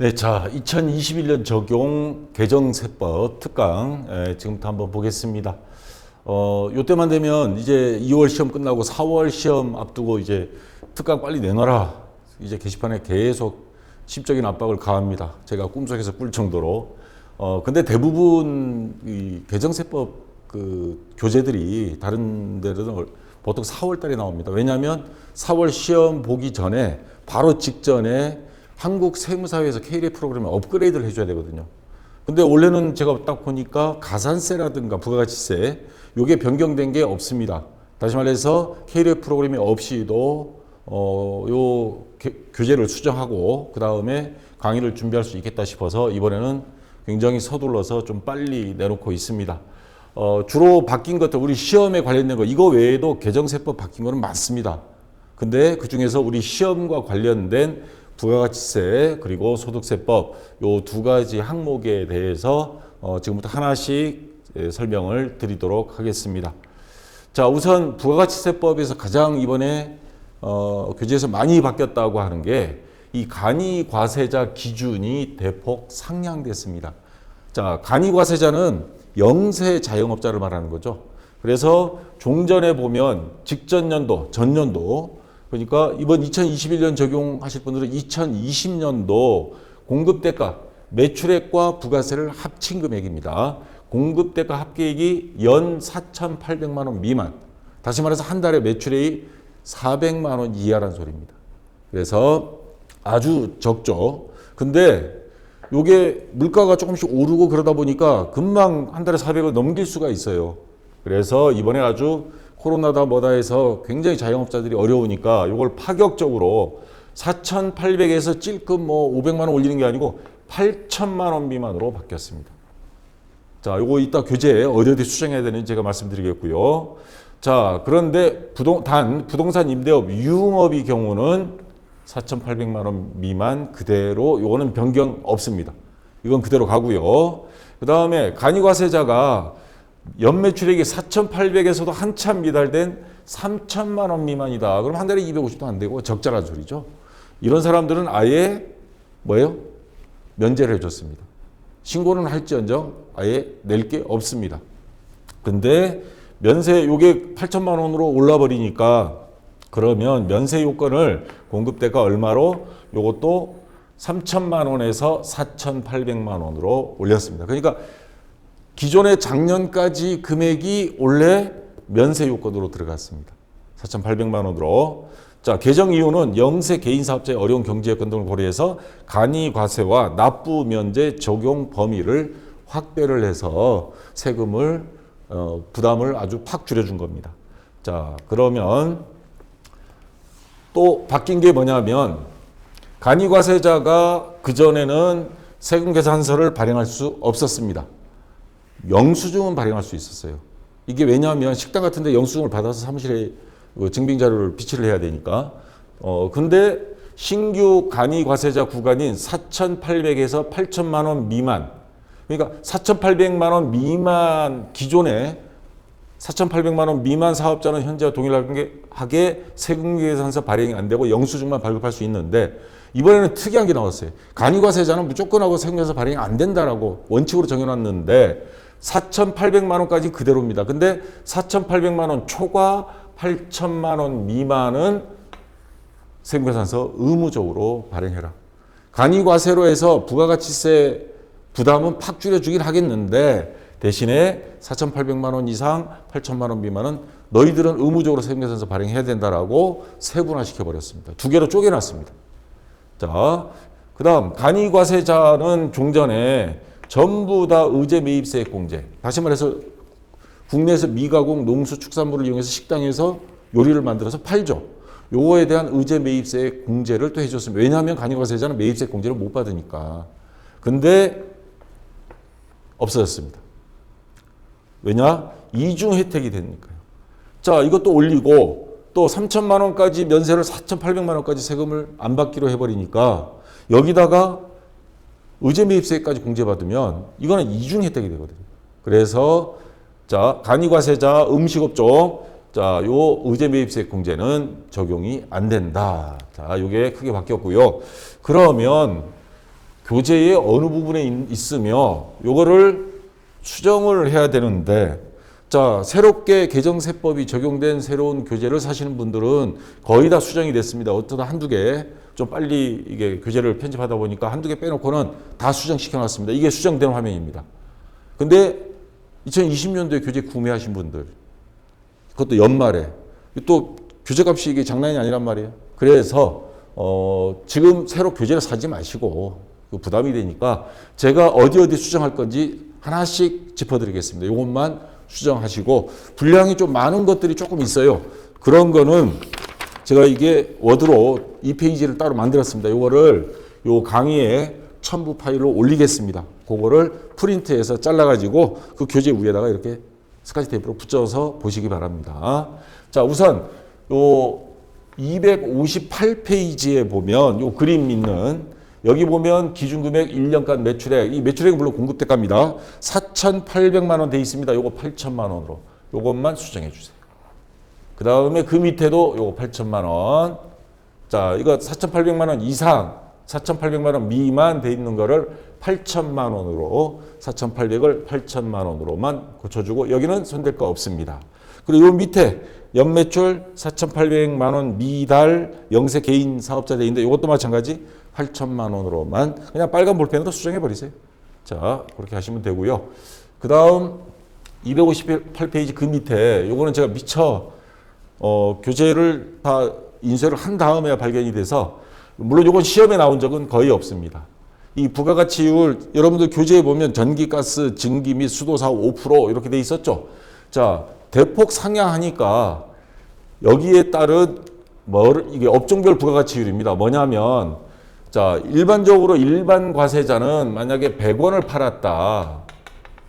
네, 자, 2021년 적용 개정세법 특강 지금부터 한번 보겠습니다. 요때만 되면 이제 2월 시험 끝나고 4월 시험 앞두고 이제 특강 빨리 내놔라. 이제 게시판에 계속 심적인 압박을 가합니다. 제가 꿈속에서 꿀 정도로. 근데 대부분 이 개정세법 그 교재들이 다른 데는 보통 4월 달에 나옵니다. 왜냐하면 4월 시험 보기 전에 바로 직전에 한국 세무사회에서 K-랩 프로그램에 업그레이드를 해줘야 되거든요. 근데 원래는 제가 딱 보니까 가산세라든가 부가가치세 요게 변경된 게 없습니다. 다시 말해서 K-랩 프로그램이 없이도 교재를 수정하고 그 다음에 강의를 준비할 수 있겠다 싶어서 이번에는 굉장히 서둘러서 좀 빨리 내놓고 있습니다. 주로 바뀐 것들 우리 시험에 관련된 거 이거 외에도 개정세법 바뀐 거는 많습니다. 근데 그 중에서 우리 시험과 관련된 부가가치세 그리고 소득세법 요 두 가지 항목에 대해서 지금부터 하나씩 설명을 드리도록 하겠습니다. 자, 우선 부가가치세법에서 가장 이번에 교재에서 많이 바뀌었다고 하는 게 이 간이과세자 기준이 대폭 상향됐습니다. 자, 간이과세자는 영세 자영업자를 말하는 거죠. 그래서 종전에 보면 직전 연도, 전년도 그러니까 이번 2021년 적용하실 분들은 2020년도 공급대가 매출액과 부가세를 합친 금액입니다. 공급대가 합계액이 연 4,800만 원 미만. 다시 말해서 한 달에 매출액이 400만 원 이하라는 소리입니다. 그래서 아주 적죠. 근데 요게 물가가 조금씩 오르고 그러다 보니까 금방 한 달에 400을 넘길 수가 있어요. 그래서 이번에 아주 코로나다 뭐다 해서 굉장히 자영업자들이 어려우니까 이걸 파격적으로 4,800에서 찔끔 500만 원 올리는 게 아니고 8천만 원 미만으로 바뀌었습니다. 자, 요거 이따 교재에 어디 수정해야 되는지 제가 말씀드리겠고요. 자, 그런데 부동산 임대업 유흥업의 경우는 4,800만 원 미만 그대로 요거는 변경 없습니다. 이건 그대로 가고요. 그 다음에 간이과세자가 연매출액이 4,800에서도 한참 미달된 3천만 원 미만이다. 그럼 한 달에 250도 안 되고 적자란 소리죠. 이런 사람들은 아예 뭐예요? 면제를 해줬습니다. 신고는 할지언정 아예 낼 게 없습니다. 근데 면세 요게 8천만 원으로 올라버리니까 그러면 면세 요건을 공급대가 얼마로 요것도 3천만 원에서 4,800만 원으로 올렸습니다. 그러니까 기존의 작년까지 금액이 원래 면세 요건으로 들어갔습니다. 4,800만 원으로. 자, 개정 이유는 영세 개인 사업자의 어려운 경제 여건 등을 고려해서 간이과세와 납부 면제 적용 범위를 확대를 해서 세금을 부담을 아주 팍 줄여준 겁니다. 자, 그러면 또 바뀐 게 뭐냐면 간이과세자가 그전에는 세금 계산서를 발행할 수 없었습니다. 영수증은 발행할 수 있었어요. 이게 왜냐하면 식당 같은 데 영수증을 받아서 사무실에 증빙자료를 비치를 해야 되니까. 근데 신규 간이과세자 구간인 4,800에서 8천만 원 미만. 그러니까 4,800만 원 미만 기존에 4,800만 원 미만 사업자는 현재와 동일하게 세금계산서 발행이 안 되고 영수증만 발급할 수 있는데 이번에는 특이한 게 나왔어요. 간이과세자는 무조건 하고 세금계산서 발행이 안 된다라고 원칙으로 정해놨는데 4,800만 원까지 그대로입니다. 근데 4,800만 원 초과 8천만 원 미만은 세금계산서 의무적으로 발행해라. 간이과세로 해서 부가가치세 부담은 팍 줄여주긴 하겠는데 대신에 4,800만 원 이상 8천만 원 미만은 너희들은 의무적으로 세금계산서 발행해야 된다라고 세분화시켜버렸습니다. 두 개로 쪼개놨습니다. 자, 그 다음 간이과세자는 종전에 전부 다 의제 매입세액 공제. 다시 말해서 국내에서 미가공 농수축산물을 이용해서 식당에서 요리를 만들어서 팔죠. 요거에 대한 의제 매입세액 공제를 또 해줬습니다. 왜냐하면 간이과세자는 매입세액 공제를 못 받으니까. 근데 없어졌습니다. 왜냐? 이중 혜택이 되니까요. 자, 이것도 올리고 또 3천만 원까지 면세를 4,800만 원까지 세금을 안 받기로 해버리니까 여기다가 의제 매입세까지 공제받으면 이거는 이중 혜택이 되거든요. 그래서 자, 간이과세자 음식업종 자, 요 의제 매입세 공제는 적용이 안 된다. 자, 요게 크게 바뀌었고요. 그러면 교재의 어느 부분에 있으며 요거를 수정을 해야 되는데, 자, 새롭게 개정세법이 적용된 새로운 교재를 사시는 분들은 거의 다 수정이 됐습니다. 어쩌다 한두 개, 좀 빨리 이게 교재를 편집하다 보니까 한두 개 빼놓고는 다 수정시켜 놨습니다. 이게 수정된 화면입니다. 근데 2020년도에 교재 구매하신 분들, 그것도 연말에, 또 교재값이 이게 장난이 아니란 말이에요. 그래서, 지금 새로 교재를 사지 마시고, 부담이 되니까 제가 어디 수정할 건지 하나씩 짚어드리겠습니다. 이것만 수정하시고, 분량이 좀 많은 것들이 조금 있어요. 그런 거는 제가 이게 워드로 2페이지를 따로 만들었습니다. 이거를 요 강의에 첨부 파일로 올리겠습니다. 그거를 프린트해서 잘라가지고 그 교재 위에다가 이렇게 스카치 테이프로 붙여서 보시기 바랍니다. 자, 우선 요 258페이지에 보면 요 그림 있는, 여기 보면 기준금액 1년간 매출액, 이 매출액은 물론 공급대가입니다. 4,800만 원 돼 있습니다. 요거 8천만 원으로 요것만 수정해 주세요. 그 다음에 그 밑에도 요거 8천만 원. 자, 이거 4,800만 원 이상, 4,800만 원 미만 돼 있는 거를 8천만 원으로, 4,800을 8천만 원으로만 고쳐주고, 여기는 손댈 거 없습니다. 그리고 요 밑에 연매출 4,800만 원 미달 영세 개인 사업자 돼 있는데 이것도 마찬가지 8천만 원으로만 그냥 빨간 볼펜으로 수정해 버리세요. 자, 그렇게 하시면 되고요. 그 다음 258페이지 그 밑에 요거는 제가 미처 교재를 다 인쇄를 한 다음에야 발견이 돼서, 물론 요건 시험에 나온 적은 거의 없습니다. 이 부가가치율 여러분들 교재에 보면 전기가스, 증기 및 수도사업 5% 이렇게 돼 있었죠. 자, 대폭 상향하니까 여기에 따른 이게 업종별 부가가치율입니다. 뭐냐면, 자, 일반적으로 일반 과세자는 만약에 100원을 팔았다.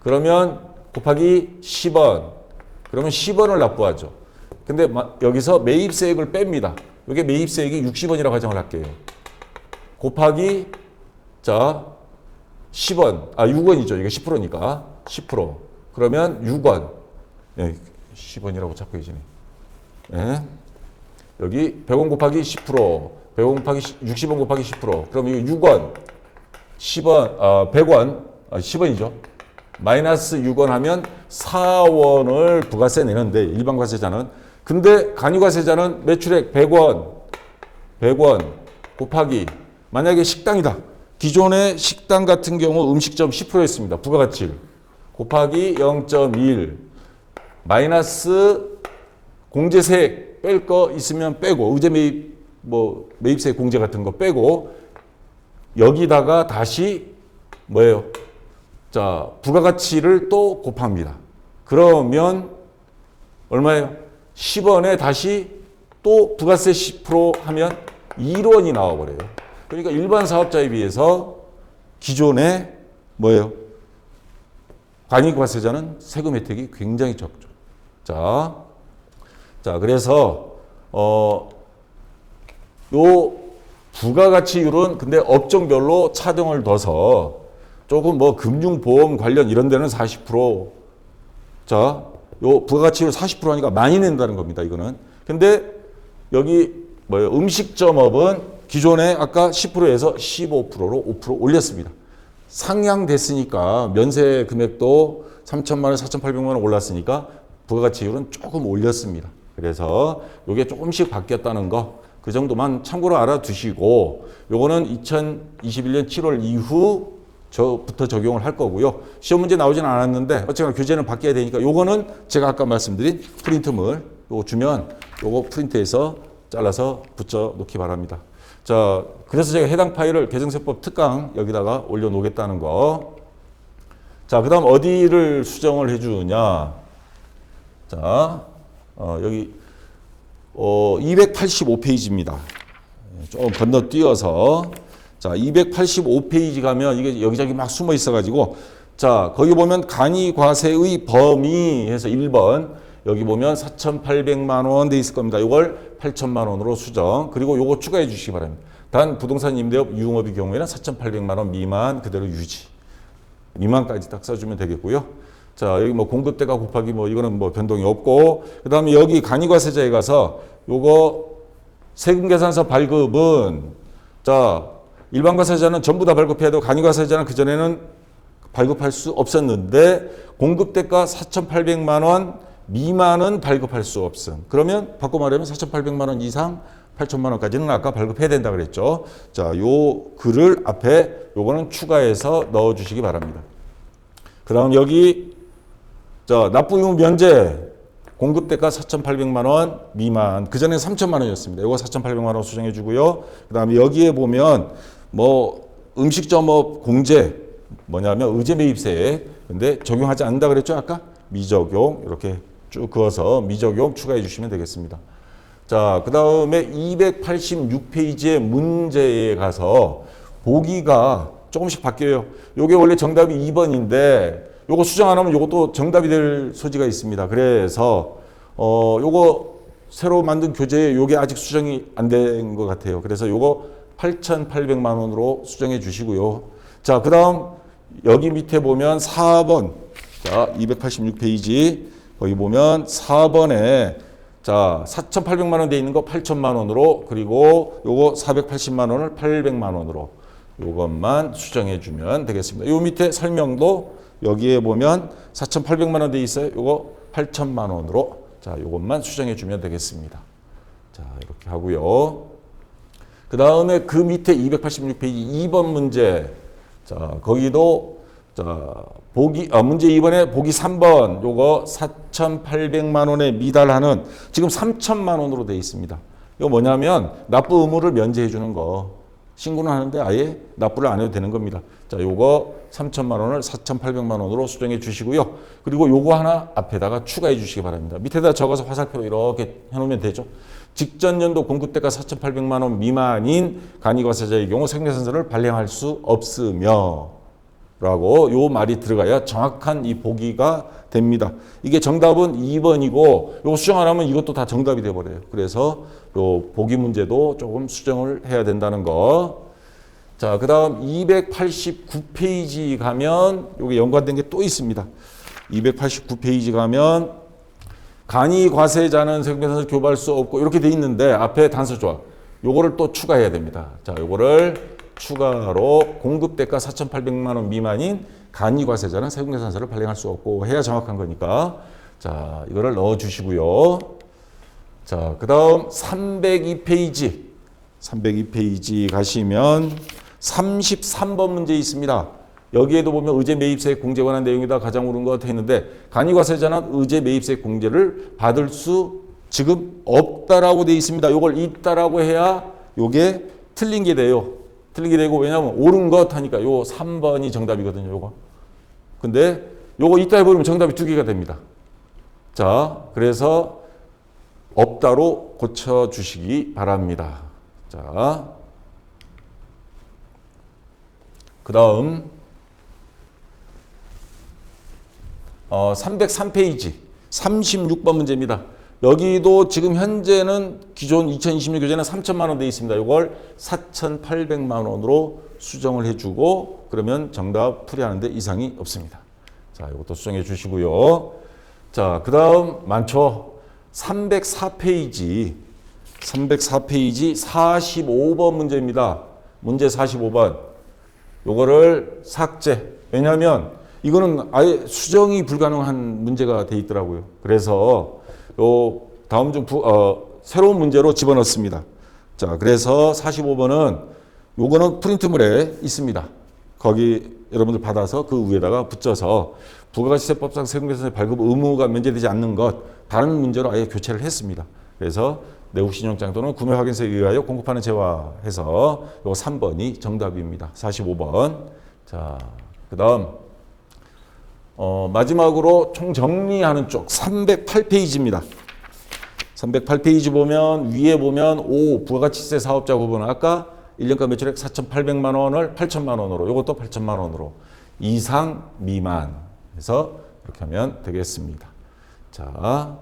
그러면 곱하기 10원. 그러면 10원을 납부하죠. 근데 여기서 매입세액을 뺍니다. 이게 매입세액이 60원이라고 가정을 할게요. 곱하기, 자, 10원. 6원이죠. 이게 10%니까. 10%. 그러면 6원. 예, 10원이라고 자꾸 해지네. 예. 여기 100원 곱하기 10%. 100원 곱하기 60원 곱하기 10%. 그럼 이거 6원. 10원, 100원. 10원이죠. 마이너스 6원 하면 4원을 부가세 내는데, 일반 과세자는. 근데 간이과세자는 매출액 100원. 100원 곱하기, 만약에 식당이다. 기존의 식당 같은 경우 음식점 10%였습니다. 부가가치율. 곱하기 0.1. 마이너스 공제세액 뺄 거 있으면 빼고, 의제 매입, 매입세 공제 같은 거 빼고, 여기다가 다시 뭐예요? 자, 부가가치를 또 곱합니다. 그러면 얼마예요? 10원에 다시 또 부가세 10% 하면 1원이 나와버려요. 그러니까 일반 사업자에 비해서 기존에 뭐예요? 간이과세자는 세금 혜택이 굉장히 적죠. 자, 그래서 요 부가가치율은 근데 업종별로 차등을 둬서 조금 금융보험 관련 이런 데는 40%. 자, 요 부가가치율 40% 하니까 많이 낸다는 겁니다, 이거는. 근데 여기 음식점업은 기존에 아까 10%에서 15%로 5% 올렸습니다. 상향됐으니까 면세 금액도 3천만 원, 4,800만 원 올랐으니까 부가가치율은 조금 올렸습니다. 그래서 요게 조금씩 바뀌었다는 거, 그 정도만 참고로 알아두시고, 요거는 2021년 7월 이후 저부터 적용을 할 거고요. 시험 문제 나오지는 않았는데 어쨌거나 교재는 바뀌어야 되니까 요거는 제가 아까 말씀드린 프린트물 요거 주면 요거 프린트해서 잘라서 붙여 놓기 바랍니다. 자, 그래서 제가 해당 파일을 개정세법 특강 여기다가 올려 놓겠다는 거. 자, 그 다음 어디를 수정을 해 주느냐. 자, 여기 285페이지입니다. 좀 건너뛰어서, 자, 285페이지 가면 이게 여기저기 막 숨어 있어가지고, 자, 거기 보면 간이과세의 범위 해서 1번, 여기 보면 4,800만 원 돼 있을 겁니다. 이걸 8천만 원으로 수정. 그리고 요거 추가해 주시기 바랍니다. 단 부동산 임대업 유흥업의 경우에는 4,800만 원 미만 그대로 유지. 미만까지 딱 써주면 되겠고요. 자, 여기 공급대가 곱하기 이거는 변동이 없고, 그 다음에 여기 간이과세자에 가서 요거 세금계산서 발급은, 자, 일반 과세자는 전부 다 발급해야 되고 간이 과세자는 그전에는 발급할 수 없었는데 공급대가 4,800만 원 미만은 발급할 수 없음. 그러면 바꿔 말하면 4,800만 원 이상 8천만 원까지는 아까 발급해야 된다 그랬죠. 자, 요 글을 앞에 요거는 추가해서 넣어 주시기 바랍니다. 그다음 여기 자, 납부 의무 면제 공급대가 4,800만 원 미만. 그전에 3천만 원이었습니다. 요거 4,800만 원 수정해 주고요. 그다음에 여기에 보면 뭐 음식점업 공제 뭐냐면 의제 매입세. 근데 적용하지 않는다 그랬죠, 아까? 미적용 이렇게 쭉 그어서 미적용 추가해 주시면 되겠습니다. 자, 그다음에 286페이지의 문제에 가서 보기가 조금씩 바뀌어요. 요게 원래 정답이 2번인데 요거 수정 안 하면 요것도 정답이 될 소지가 있습니다. 그래서 요거 새로 만든 교재에 요게 아직 수정이 안 된 것 같아요. 그래서 요거 8,800만 원으로 수정해 주시고요. 자, 그다음 여기 밑에 보면 4번. 자, 286페이지 거기 보면 4번에 자, 4,800만 원 돼 있는 거 8천만 원으로 그리고 요거 480만 원을 800만 원으로 요것만 수정해 주면 되겠습니다. 요 밑에 설명도 여기에 보면 4,800만 원 돼 있어요. 요거 8천만 원으로 자, 요것만 수정해 주면 되겠습니다. 자, 이렇게 하고요. 그다음에 그 밑에 286페이지 2번 문제. 자, 거기도 자, 문제 2번에 보기 3번 요거 4,800만 원에 미달하는 지금 3천만 원으로 돼 있습니다. 이거 뭐냐면 납부 의무를 면제해 주는 거. 신고는 하는데 아예 납부를 안 해도 되는 겁니다. 자, 요거 3천만 원을 4,800만 원으로 수정해 주시고요. 그리고 요거 하나 앞에다가 추가해 주시기 바랍니다. 밑에다 적어서 화살표로 이렇게 해 놓으면 되죠. 직전 연도 공급대가 4,800만 원 미만인 간이과세자의 경우 생계선서를 발행할 수 없으며 라고 요 말이 들어가야 정확한 이 보기가 됩니다. 이게 정답은 2번이고 요 수정 안 하면 이것도 다 정답이 돼 버려요. 그래서 요 보기 문제도 조금 수정을 해야 된다는 거. 자, 그다음 289페이지 가면 요게 연관된 게 또 있습니다. 289페이지 가면 간이 과세자는 생계선서 교부할 수 없고 이렇게 돼 있는데 앞에 단서 조합. 요거를 또 추가해야 됩니다. 자, 요거를 추가로 공급대가 4,800만 원 미만인 간이과세자는 세금계산서를 발행할 수 없고 해야 정확한 거니까 자, 이거를 넣어 주시고요. 자, 그다음 302페이지 가시면 33번 문제 있습니다. 여기에도 보면 의제 매입세 공제 관한 내용이다 가장 옳은 것 했는데 간이과세자는 의제 매입세 공제를 받을 수 지금 없다라고 돼 있습니다. 이걸 있다라고 해야 요게 틀린 게 돼요. 틀린 게 되고 왜냐하면 옳은 것 하니까 요 3번이 정답이거든요. 요거. 근데 요거 있다 해버리면 정답이 2개가 됩니다. 자, 그래서 없다로 고쳐주시기 바랍니다. 자, 그 다음 303페이지 36번 문제입니다. 여기도 지금 현재는 기존 2026 교재는 3천만 원 돼 있습니다. 이걸 4,800만 원으로 수정을 해주고 그러면 정답 풀이하는데 이상이 없습니다. 자, 이것도 수정해 주시고요. 자, 그 다음 많죠. 304페이지 45번 문제입니다. 문제 45번. 요거를 삭제. 왜냐하면 이거는 아예 수정이 불가능한 문제가 돼 있더라고요. 그래서 요 다음 중 새로운 문제로 집어넣습니다. 자, 그래서 45번은 요거는 프린트물에 있습니다. 거기 여러분들 받아서 그 위에다가 붙여서 부가가치세법상 세금계산서 발급 의무가 면제되지 않는 것 다른 문제로 아예 교체를 했습니다. 그래서 내국신용장 또는 구매 확인서에 의하여 공급하는 재화해서 요 3번이 정답입니다. 45번. 자, 그다음 마지막으로 총 정리하는 쪽 308페이지입니다. 308페이지 보면 위에 보면 5 부가가치세 사업자 구분 아까 1년간 매출액 4,800만 원을 8천만 원으로 이것도 8천만 원으로 이상 미만 해서 이렇게 하면 되겠습니다. 자,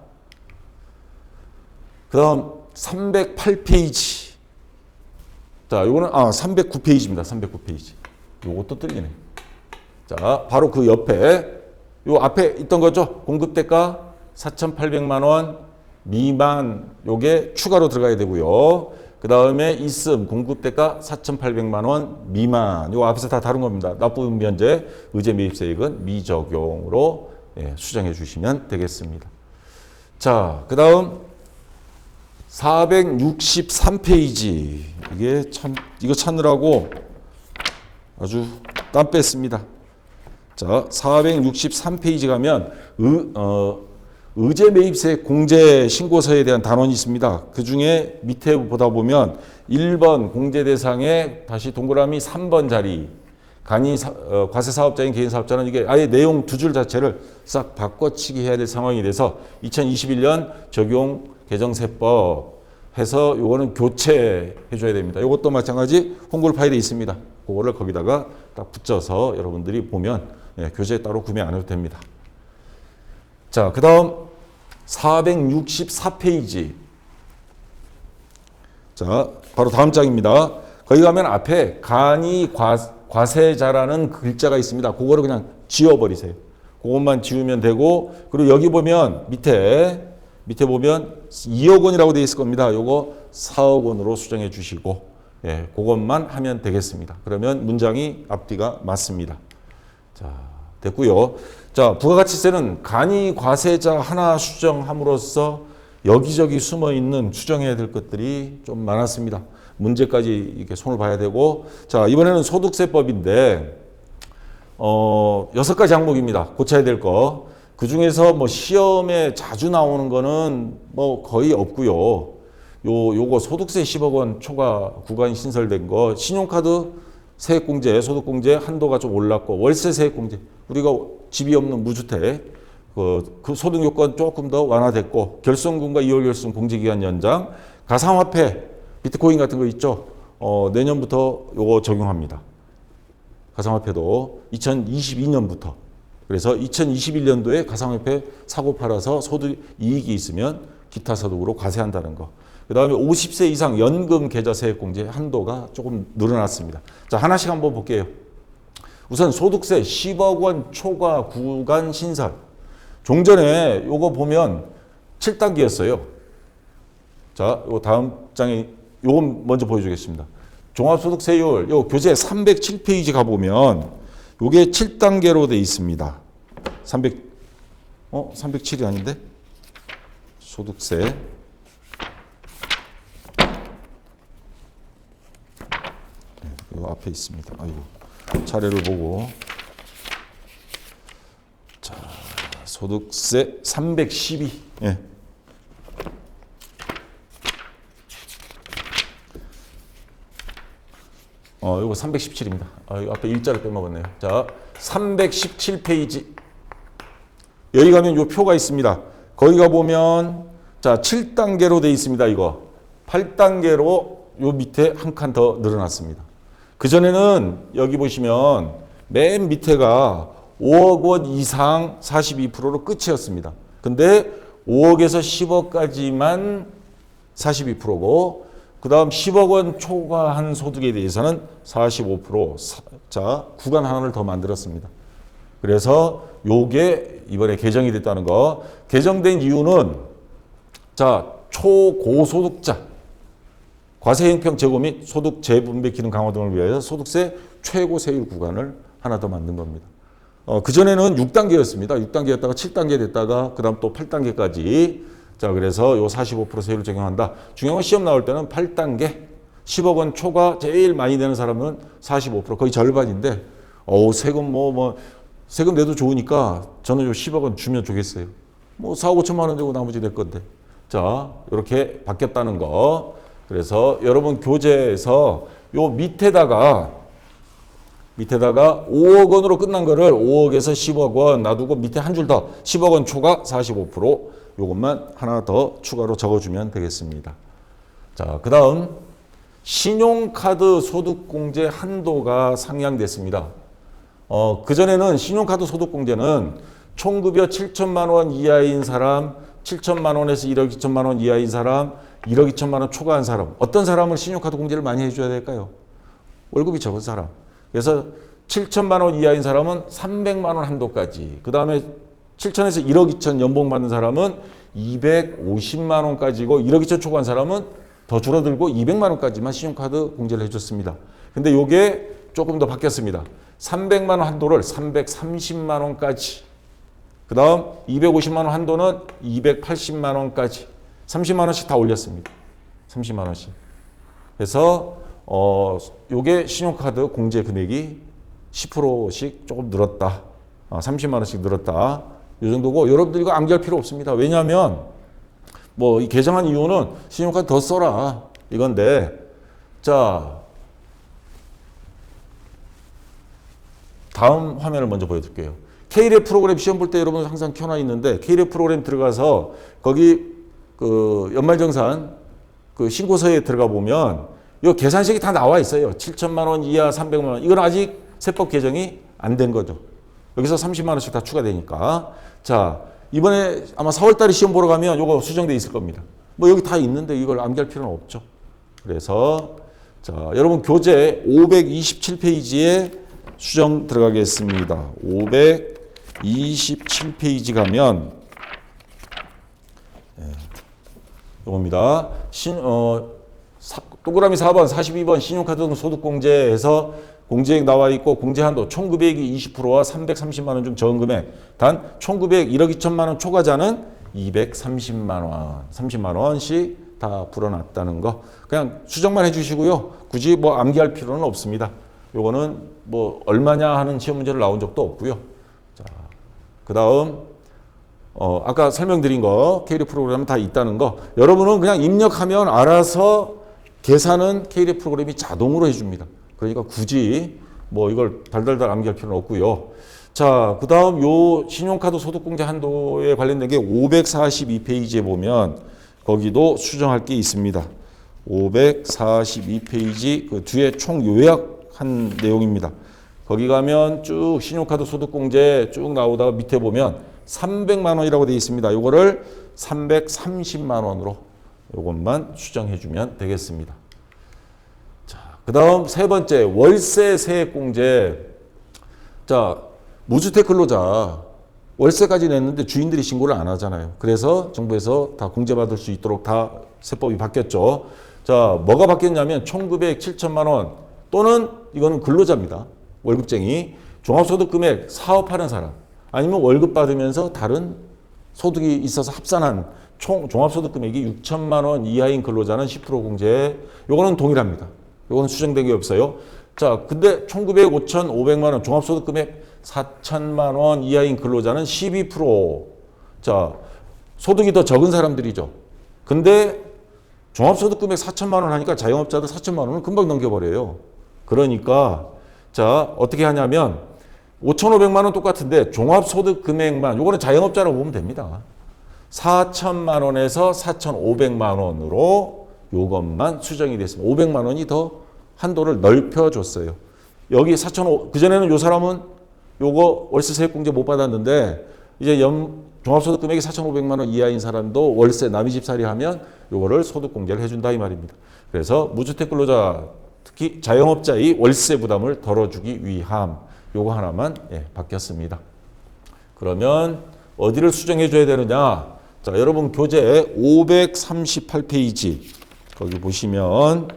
그 다음 308페이지. 자, 요거는 309페이지입니다. 309페이지. 요것도 틀리네. 자, 바로 그 옆에 요 앞에 있던 거죠. 공급대가 4,800만 원 미만 요게 추가로 들어가야 되고요. 그 다음에 있음 공급대가 4,800만 원 미만. 요 앞에서 다 다룬 겁니다. 납부 면제, 의제 매입세액은 미적용으로 수정해 주시면 되겠습니다. 자, 그 다음 463페이지. 이게 참, 이거 찾느라고 아주 땀 뺐습니다. 자, 463페이지 가면 의제 매입세 공제 신고서에 대한 단원이 있습니다. 그 중에 밑에 보다 보면 1번 공제 대상에 다시 동그라미 3번 자리 간이 과세 사업자인 개인 사업자는 이게 아예 내용 두 줄 자체를 싹 바꿔치기 해야 될 상황이 돼서 2021년 적용 개정세법 해서 요거는 교체해 줘야 됩니다. 요것도 마찬가지 홍보 파일에 있습니다. 그거를 거기다가 딱 붙여서 여러분들이 보면 교재 따로 구매 안 해도 됩니다. 자, 그 다음 464페이지. 자, 바로 다음 장입니다. 거기 가면 앞에 간이 과세자라는 글자가 있습니다. 그거를 그냥 지워버리세요. 그것만 지우면 되고, 그리고 여기 보면 밑에 보면 2억 원이라고 되어 있을 겁니다. 요거 4억 원으로 수정해 주시고, 그것만 하면 되겠습니다. 그러면 문장이 앞뒤가 맞습니다. 자, 됐고요. 자, 부가가치세는 간이 과세자 하나 수정함으로써 여기저기 숨어 있는 수정해야 될 것들이 좀 많았습니다. 문제까지 이렇게 손을 봐야 되고, 자, 이번에는 소득세법인데 6가지 항목입니다. 고쳐야 될 거. 그 중에서 뭐 시험에 자주 나오는 거는 뭐 거의 없고요. 요거 소득세 10억 원 초과 구간 신설된 거, 신용카드 세액공제, 소득공제 한도가 좀 올랐고, 월세 세액공제, 우리가 집이 없는 무주택, 그 소득 요건 조금 더 완화됐고, 결손금과 2월 결손 공제기간 연장, 가상화폐, 비트코인 같은 거 있죠? 내년부터 요거 적용합니다. 가상화폐도 2022년부터. 그래서 2021년도에 가상화폐 사고 팔아서 소득 이익이 있으면 기타 소득으로 과세한다는 거. 그 다음에 50세 이상 연금 계좌 세액공제 한도가 조금 늘어났습니다. 자, 하나씩 한번 볼게요. 우선 소득세 10억 원 초과 구간 신설. 종전에 요거 보면 7단계였어요. 자, 요 다음 장에 요건 먼저 보여주겠습니다. 종합소득세율, 요 교재 307페이지 가보면 요게 7단계로 돼 있습니다. 307이 아닌데? 소득세. 요 앞에 있습니다. 아이고. 차례를 보고. 자, 소득세 312. 예. 요거 317입니다. 이거 앞에 일자를 빼먹었네요. 자, 317페이지. 여기 가면 요 표가 있습니다. 거기 가보면, 자, 7단계로 돼 있습니다, 이거. 8단계로 요 밑에 한 칸 더 늘어났습니다. 그전에는 여기 보시면 맨 밑에가 5억 원 이상 42%로 끝이었습니다. 근데 5억에서 10억까지만 42%고, 그 다음 10억 원 초과한 소득에 대해서는 45%. 자, 구간 하나를 더 만들었습니다. 그래서 요게 이번에 개정이 됐다는 거. 개정된 이유는, 자, 초고소득자, 과세 형평 제고 및 소득 재분배 기능 강화 등을 위하여 소득세 최고 세율 구간을 하나 더 만든 겁니다. 그전에는 6단계였습니다. 6단계였다가 7단계 됐다가 그 다음 또 8단계까지. 자, 그래서 요 45% 세율을 적용한다. 중요한 건 시험 나올 때는 8단계, 10억 원 초과 제일 많이 내는 사람은 45%, 거의 절반인데, 세금 세금 내도 좋으니까 저는 요 10억 원 주면 좋겠어요. 4, 5천만 원 되고 나머지 낼 건데. 자, 이렇게 바뀌었다는 거. 그래서 여러분 교재에서 요 밑에다가 5억 원으로 끝난 거를 5억에서 10억 원 놔두고 밑에 한 줄 더 10억 원 초과 45% 요것만 하나 더 추가로 적어주면 되겠습니다. 자, 그 다음 신용카드 소득공제 한도가 상향됐습니다. 그전에는 신용카드 소득공제는 총급여 7천만 원 이하인 사람, 7천만 원에서 1억 2천만 원 이하인 사람, 1억 2천만 원 초과한 사람, 어떤 사람을 신용카드 공제를 많이 해줘야 될까요? 월급이 적은 사람. 그래서 7천만 원 이하인 사람은 300만 원 한도까지, 그 다음에 7천에서 1억 2천 연봉 받는 사람은 250만 원까지고, 1억 2천 초과한 사람은 더 줄어들고 200만 원까지만 신용카드 공제를 해줬습니다. 근데 요게 조금 더 바뀌었습니다. 300만 원 한도를 330만 원까지, 그 다음 250만 원 한도는 280만 원까지 30만 원씩 다 올렸습니다. 30만 원씩. 그래서 요게 신용카드 공제 금액이 10%씩 조금 늘었다. 30만 원씩 늘었다. 이 정도고, 여러분들 이거 암기할 필요 없습니다. 왜냐하면 뭐 이 개정한 이유는 신용카드 더 써라 이건데, 자 다음 화면을 먼저 보여드릴게요. K랩 프로그램 시험 볼 때 여러분 항상 켜놔 있는데, K랩 프로그램 들어가서 거기 그 연말정산 그 신고서에 들어가 보면 이 계산식이 다 나와 있어요. 7천만 원 이하 300만 원. 이건 아직 세법 개정이 안 된 거죠. 여기서 30만 원씩 다 추가되니까. 자, 이번에 아마 4월 달에 시험 보러 가면 이거 수정돼 있을 겁니다. 뭐 여기 다 있는데 이걸 암기할 필요는 없죠. 그래서 자, 여러분 교재 527페이지에 수정 들어가겠습니다. 527페이지 가면 이겁니다. 동그라미 4번, 42번 신용카드 등 소득공제에서 공제액 나와 있고, 공제한도 1900이 20%와 330만 원 중 적은 금액, 단 1900 1억 2천만 원 초과자는 230만 원, 30만 원씩 다 불어났다는 거 그냥 수정만 해주시고요. 굳이 뭐 암기할 필요는 없습니다. 요거는 뭐 얼마냐 하는 시험 문제를 나온 적도 없고요. 자, 그 다음 아까 설명드린 거 K랩 프로그램은 다 있다는 거, 여러분은 그냥 입력하면 알아서 계산은 K랩 프로그램이 자동으로 해줍니다. 그러니까 굳이 뭐 이걸 달달달 암기할 필요는 없고요. 자, 그 다음 요 신용카드 소득공제 한도에 관련된 게 542페이지에 보면 거기도 수정할 게 있습니다. 542페이지 그 뒤에 총 요약한 내용입니다. 거기 가면 쭉 신용카드 소득공제 쭉 나오다가 밑에 보면 300만 원이라고 되어 있습니다. 요거를 330만 원으로 요것만 수정해 주면 되겠습니다. 자, 그 다음 세 번째, 월세 세액공제. 자, 무주택 근로자 월세까지 냈는데 주인들이 신고를 안 하잖아요. 그래서 정부에서 다 공제받을 수 있도록 다 세법이 바뀌었죠. 자, 뭐가 바뀌었냐면 1900 7천만 원 또는 이거는 근로자입니다. 월급쟁이, 종합소득금액 사업하는 사람, 아니면 월급 받으면서 다른 소득이 있어서 합산한 총 종합소득금액이 6천만 원 이하인 근로자는 10% 공제. 요거는 동일합니다. 요거는 수정된 게 없어요. 자, 근데 1900, 5,500만 원 종합소득금액 4천만 원 이하인 근로자는 12%. 자, 소득이 더 적은 사람들이죠. 근데 종합소득금액 4천만 원 하니까 자영업자들 4천만 원은 금방 넘겨버려요. 그러니까 자, 어떻게 하냐면 5,500만 원 똑같은데 종합소득금액만, 요거는 자영업자라고 보면 됩니다. 4천만 원에서 4,500만 원으로 요것만 수정이 됐습니다. 500만 원이 더 한도를 넓혀줬어요. 여기 4,500, 그전에는 요 사람은 요거 월세 세액공제 못 받았는데 이제 종합소득금액이 4,500만 원 이하인 사람도 월세 남의 집살이 하면 요거를 소득공제를 해준다 이 말입니다. 그래서 무주택 근로자, 특히 자영업자의 월세 부담을 덜어주기 위함, 요거 하나만 바뀌었습니다. 그러면 어디를 수정해 줘야 되느냐? 자, 여러분 교재 538페이지 거기 보시면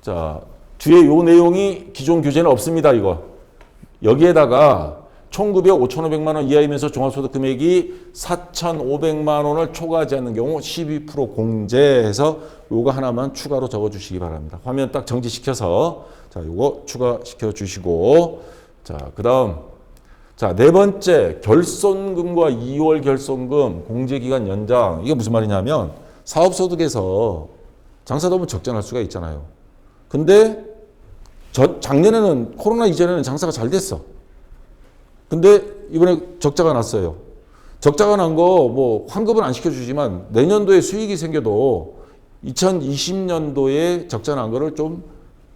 자, 뒤에 요 내용이 기존 교재는 없습니다. 이거 여기에다가 1900, 5,500만 원 이하이면서 종합소득 금액이 4,500만 원을 초과하지 않는 경우 12% 공제해서 요거 하나만 추가로 적어 주시기 바랍니다. 화면 딱 정지시켜서 자, 요거 추가시켜 주시고, 자, 그다음 자, 네 번째, 결손금과 2월 결손금 공제기간 연장. 이게 무슨 말이냐면 사업소득에서 장사도면 적자날 수가 있잖아요. 근데 작년에는 코로나 이전에는 장사가 잘 됐어. 근데 이번에 적자가 났어요. 적자가 난 거 뭐 환급은 안 시켜주지만 내년도에 수익이 생겨도 2020년도에 적자 난 거를 좀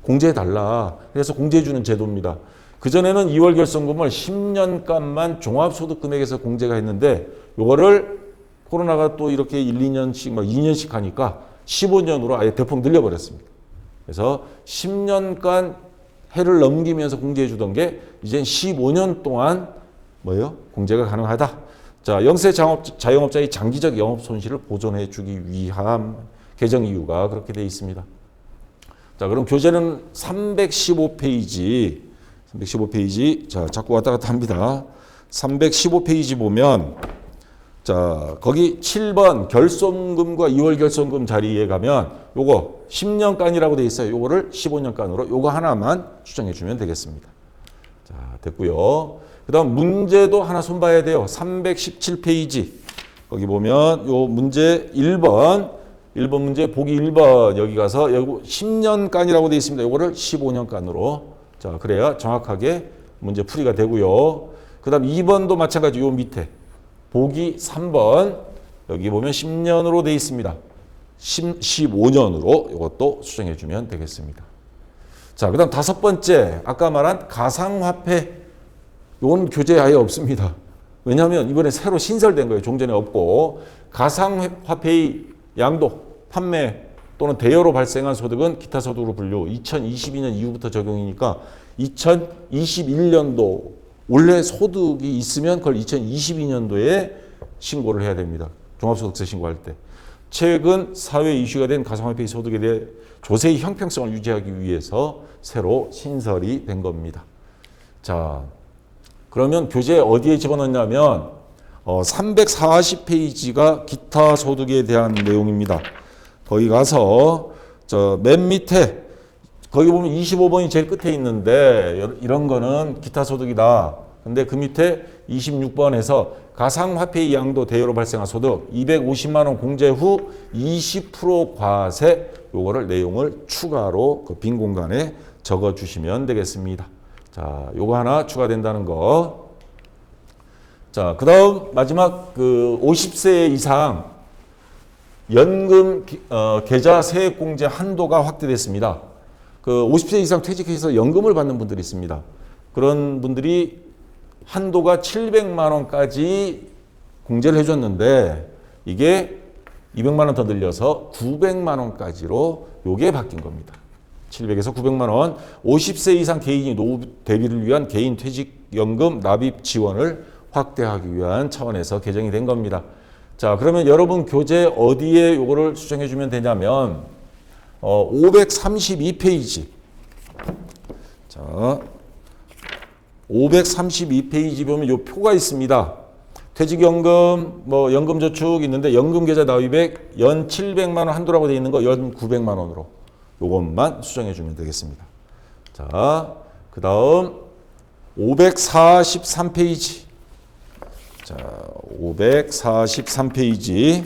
공제해달라. 그래서 공제해주는 제도입니다. 그전에는 2월 결손금을 10년간만 종합소득금액에서 공제가 했는데 요거를 코로나가 또 이렇게 1, 2년씩 막 2년씩 하니까 15년으로 아예 대폭 늘려버렸습니다. 그래서 10년간 해를 넘기면서 공제해 주던 게 이제 15년 동안 뭐예요? 공제가 가능하다. 자, 영세 자영업자의 장기적 영업 손실을 보존해 주기 위함 개정 이유가 그렇게 되어 있습니다. 자, 그럼 교재는 315페이지. 315페이지. 자, 자꾸 왔다 갔다 합니다. 315페이지 보면 자, 거기 7번 결손금과 2월 결손금 자리에 가면 요거 10년간이라고 돼 있어요. 요거를 15년간으로 요거 하나만 수정해 주면 되겠습니다. 자, 됐고요. 그다음 문제도 하나 손봐야 돼요. 317페이지. 거기 보면 요 문제 1번 문제 보기 1번 여기 가서 여기 10년간이라고 돼 있습니다. 요거를 15년간으로. 자, 그래야 정확하게 문제 풀이가 되고요. 그다음 2번도 마찬가지 요 밑에 보기 3번 여기 보면 10년으로 돼 있습니다. 15년으로 이것도 수정해 주면 되겠습니다. 자, 그다음 5번째 아까 말한 가상화폐 이건 교재에 아예 없습니다. 왜냐하면 이번에 새로 신설된 거예요. 종전에 없고 가상화폐의 양도, 판매 또는 대여로 발생한 소득은 기타 소득으로 분류 2022년 이후부터 적용이니까 2021년도 원래 소득이 있으면 그걸 2022년도에 신고를 해야 됩니다. 종합소득세 신고할 때. 최근 사회에 이슈가 된 가상화폐 소득에 대해 조세의 형평성을 유지하기 위해서 새로 신설이 된 겁니다. 자, 그러면 교재에 어디에 집어넣냐면 340페이지가 기타 소득에 대한 내용입니다. 거기 가서 저 맨 밑에 거기 보면 25번이 제일 끝에 있는데 이런 거는 기타 소득이다. 근데 그 밑에 26번에서 가상화폐의 양도 대여로 발생한 소득 250만 원 공제 후 20% 과세 요거를 내용을 추가로 그 빈 공간에 적어 주시면 되겠습니다. 자, 요거 하나 추가된다는 거. 자, 그다음 마지막 그 50세 이상 연금 계좌 세액 공제 한도가 확대됐습니다. 그 50세 이상 퇴직해서 연금을 받는 분들이 있습니다. 그런 분들이 한도가 700만 원까지 공제를 해줬는데 이게 200만 원 더 늘려서 900만 원까지로 요게 바뀐 겁니다. 700에서 900만 원. 50세 이상 개인이 노후 대비를 위한 개인 퇴직연금 납입 지원을 확대하기 위한 차원에서 개정이 된 겁니다. 자, 그러면 여러분 교재 어디에 요거를 수정해 주면 되냐면 532페이지. 자, 532페이지 보면 요 표가 있습니다. 퇴직연금, 뭐 연금저축 있는데 연금계좌 납입액 연 700만 원 한도라고 되어 있는 거 연 900만 원으로 요것만 수정해 주면 되겠습니다. 자, 그 다음 543페이지. 자, 543페이지.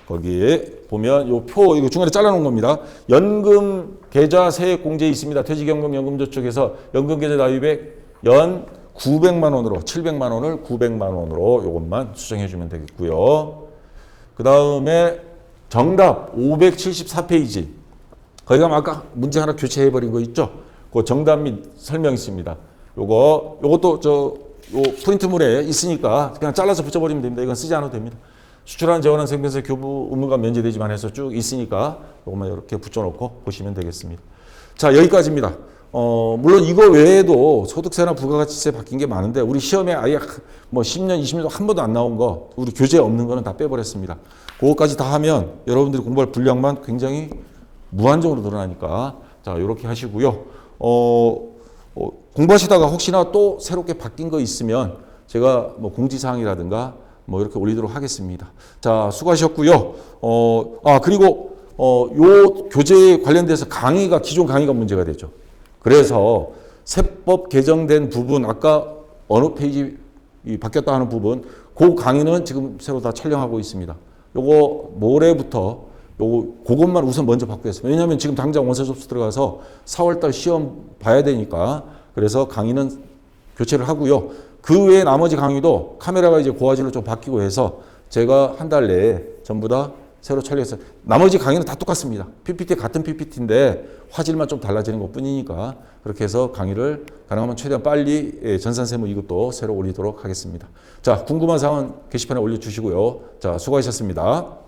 거기에 보면 요 표, 이거 중간에 잘라놓은 겁니다. 연금 계좌 세액 공제 있습니다. 퇴직연금, 연금저축에서 연금계좌 납입액 연 900만 원으로, 700만 원을 900만 원으로 요것만 수정해 주면 되겠고요. 그 다음에 정답 574페이지. 거기 가면 아까 문제 하나 교체해버린 거 있죠? 그 정답 및 설명 있습니다. 요것도 요 프린트물에 있으니까 그냥 잘라서 붙여버리면 됩니다. 이건 쓰지 않아도 됩니다. 수출하는 재원은 생변세 교부 의무가 면제되지만 해서 쭉 있으니까 요것만 이렇게 붙여놓고 보시면 되겠습니다. 자, 여기까지입니다. 물론 이거 외에도 소득세나 부가가치세 바뀐 게 많은데 우리 시험에 아예 뭐 10년, 20년 한 번도 안 나온 거 우리 교재에 없는 거는 다 빼버렸습니다. 그거까지 다 하면 여러분들이 공부할 분량만 굉장히 무한정으로 늘어나니까 자, 이렇게 하시고요. 공부하시다가 혹시나 또 새롭게 바뀐 거 있으면 제가 뭐 공지사항이라든가 뭐 이렇게 올리도록 하겠습니다. 자, 수고하셨고요. 그리고 요 교재에 관련돼서 강의가 기존 강의가 문제가 되죠. 그래서 세법 개정된 부분 아까 어느 페이지 바뀌었다 하는 부분 그 강의는 지금 새로 다 촬영하고 있습니다. 요거 모레부터 그것만 우선 먼저 바꾸겠습니다. 왜냐하면 지금 당장 원서 접수 들어가서 4월달 시험 봐야 되니까 그래서 강의는 교체를 하고요. 그 외에 나머지 강의도 카메라가 이제 고화질로 좀 바뀌고 해서 제가 한 달 내에 전부 다 새로 촬영했어요. 나머지 강의는 다 똑같습니다. PPT 같은 PPT인데 화질만 좀 달라지는 것 뿐이니까 그렇게 해서 강의를 가능하면 최대한 빨리 전산세무 이것도 새로 올리도록 하겠습니다. 자, 궁금한 사항은 게시판에 올려주시고요. 자, 수고하셨습니다.